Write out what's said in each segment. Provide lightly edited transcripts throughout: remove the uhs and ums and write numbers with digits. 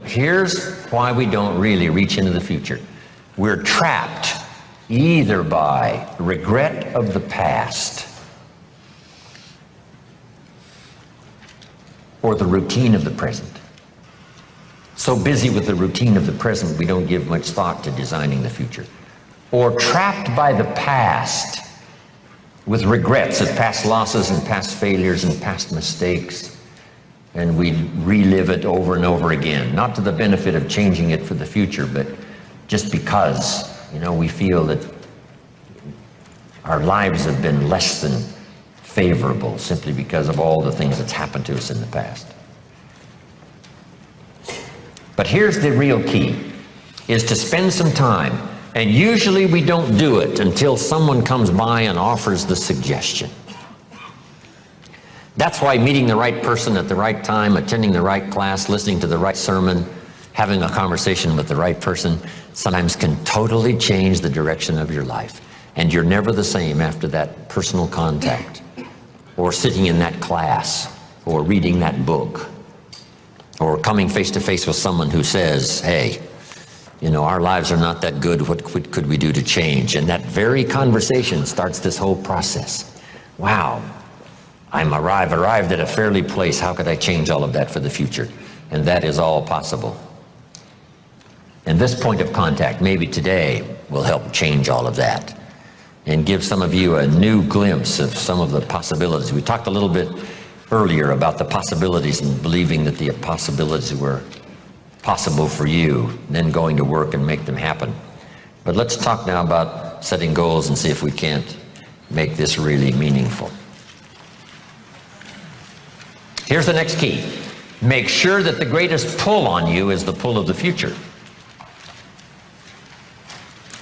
Here's why we don't really reach into the future. We're trapped either by regret of the past or the routine of the present. So busy with the routine of the present, we don't give much thought to designing the future. Or trapped by the past with regrets of past losses and past failures and past mistakes. And we relive it over and over again, not to the benefit of changing it for the future, but just because, we feel that our lives have been less than favorable simply because of all the things that's happened to us in the past. But here's the real key, is to spend some time, and usually we don't do it until someone comes by and offers the suggestion. That's why meeting the right person at the right time, attending the right class, listening to the right sermon, having a conversation with the right person sometimes can totally change the direction of your life. And you're never the same after that personal contact, or sitting in that class, or reading that book, or coming face to face with someone who says, hey, our lives are not that good, what could we do to change? And that very conversation starts this whole process. Wow, I've arrived at a fairly place, how could I change all of that for the future? And that is all possible. And this point of contact, maybe today, will help change all of that and give some of you a new glimpse of some of the possibilities. We talked a little bit earlier about the possibilities and believing that the possibilities were possible for you, and then going to work and make them happen. But let's talk now about setting goals and see if we can't make this really meaningful. Here's the next key. Make sure that the greatest pull on you is the pull of the future.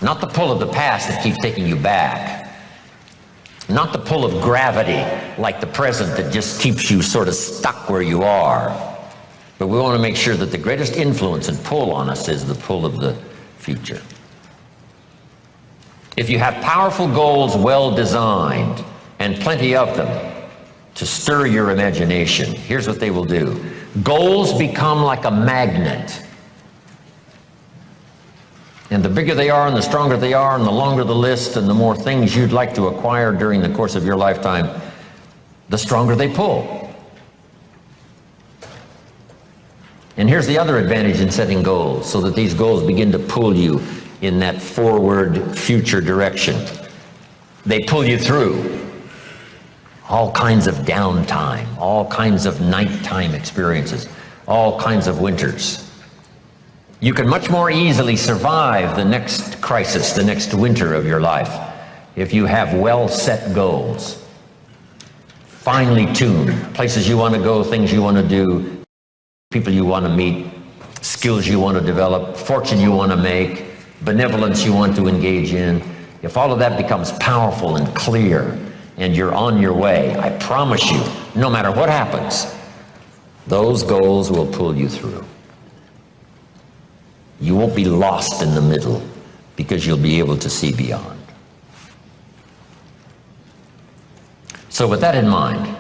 Not the pull of the past that keeps taking you back. Not the pull of gravity like the present that just keeps you sort of stuck where you are. But we want to make sure that the greatest influence and pull on us is the pull of the future. If you have powerful goals well designed and plenty of them to stir your imagination, here's what they will do. Goals become like a magnet. And the bigger they are and the stronger they are and the longer the list and the more things you'd like to acquire during the course of your lifetime, the stronger they pull. And here's the other advantage in setting goals, so that these goals begin to pull you in that forward future direction. They pull you through all kinds of downtime, all kinds of nighttime experiences, all kinds of winters. You can much more easily survive the next crisis, the next winter of your life, if you have well-set goals, finely tuned, places you want to go, things you want to do, people you want to meet, skills you want to develop, fortune you want to make, benevolence you want to engage in. If all of that becomes powerful and clear and you're on your way, I promise you, no matter what happens, those goals will pull you through. You won't be lost in the middle because you'll be able to see beyond. So with that in mind,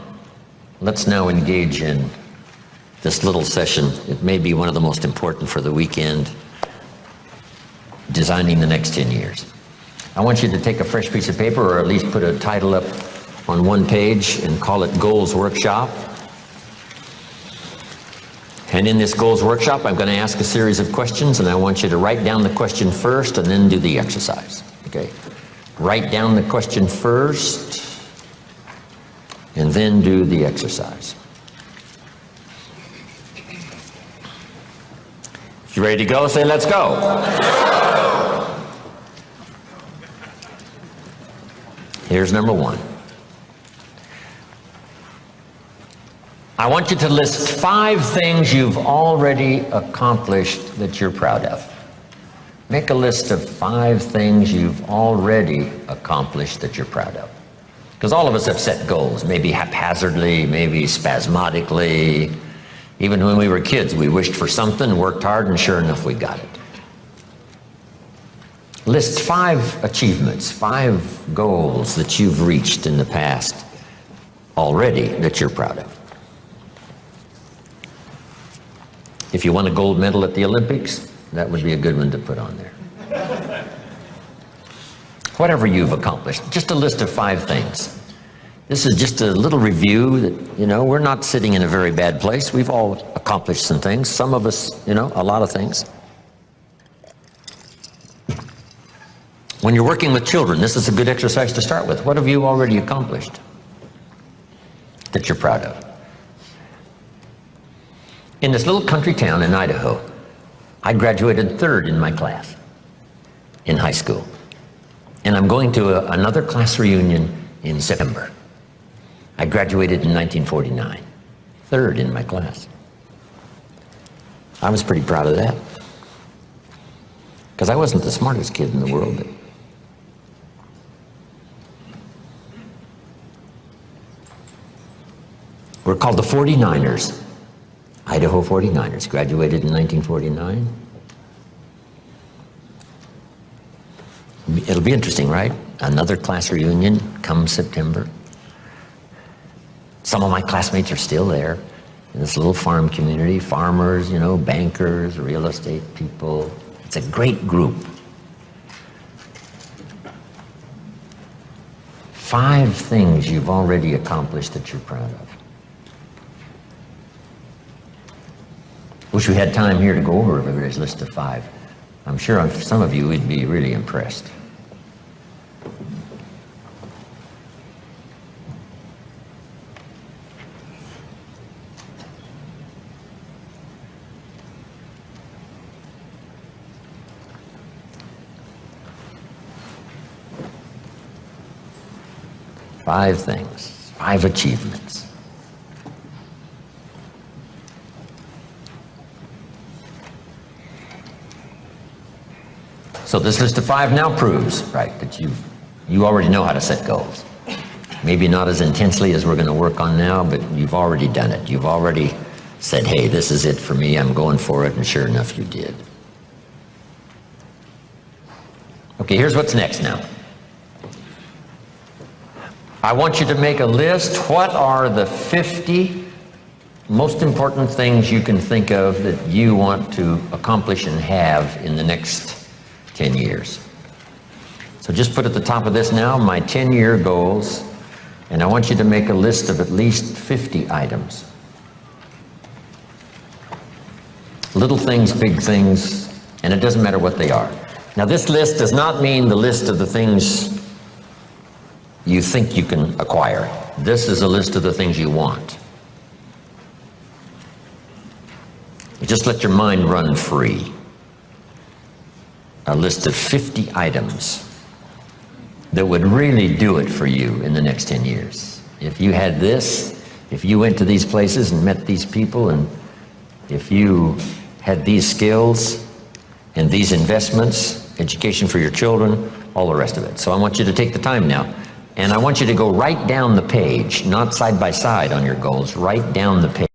let's now engage in this little session. It may be one of the most important for the weekend, designing the next 10 years. I want you to take a fresh piece of paper, or at least put a title up on one page and call it Goals Workshop. And in this Goals Workshop, I'm going to ask a series of questions, and I want you to write down the question first and then do the exercise. Okay? Write down the question first and then do the exercise. If you're ready to go, say, let's go. Here's number one. I want you to list 5 things you've already accomplished that you're proud of. Make a list of 5 things you've already accomplished that you're proud of. Because all of us have set goals, maybe haphazardly, maybe spasmodically. Even when we were kids, we wished for something, worked hard, and sure enough, we got it. List 5 achievements, 5 goals that you've reached in the past already that you're proud of. If you won a gold medal at the Olympics, that would be a good one to put on there. Whatever you've accomplished, just a list of 5 things. This is just a little review that, we're not sitting in a very bad place. We've all accomplished some things. Some of us, a lot of things. When you're working with children, this is a good exercise to start with. What have you already accomplished that you're proud of? In this little country town in Idaho, I graduated 3rd in my class in high school. And I'm going to another class reunion in September. I graduated in 1949, 3rd in my class. I was pretty proud of that, because I wasn't the smartest kid in the world. But we're called the 49ers, Idaho 49ers, graduated in 1949. It'll be interesting, right? Another class reunion come September. Some of my classmates are still there in this little farm community, farmers, bankers, real estate people. It's a great group. 5 things you've already accomplished that you're proud of. Wish we had time here to go over everybody's list of 5. I'm sure some of you would be really impressed. Five things, 5 achievements. So this list of 5 now proves, right, that you already know how to set goals. Maybe not as intensely as we're going to work on now, but you've already done it. You've already said, hey, this is it for me, I'm going for it, and sure enough, you did. Okay, here's what's next now. I want you to make a list. What are the 50 most important things you can think of that you want to accomplish and have in the next 10 years? So just put at the top of this now, my 10-year goals, and I want you to make a list of at least 50 items. Little things, big things, and it doesn't matter what they are. Now this list does not mean the list of the things you think you can acquire. This is a list of the things you want. You just let your mind run free. A list of 50 items that would really do it for you in the next 10 years. If you had this, if you went to these places and met these people, and if you had these skills and these investments, education for your children, all the rest of it. So I want you to take the time now. And I want you to go right down the page, not side by side on your goals, right down the page.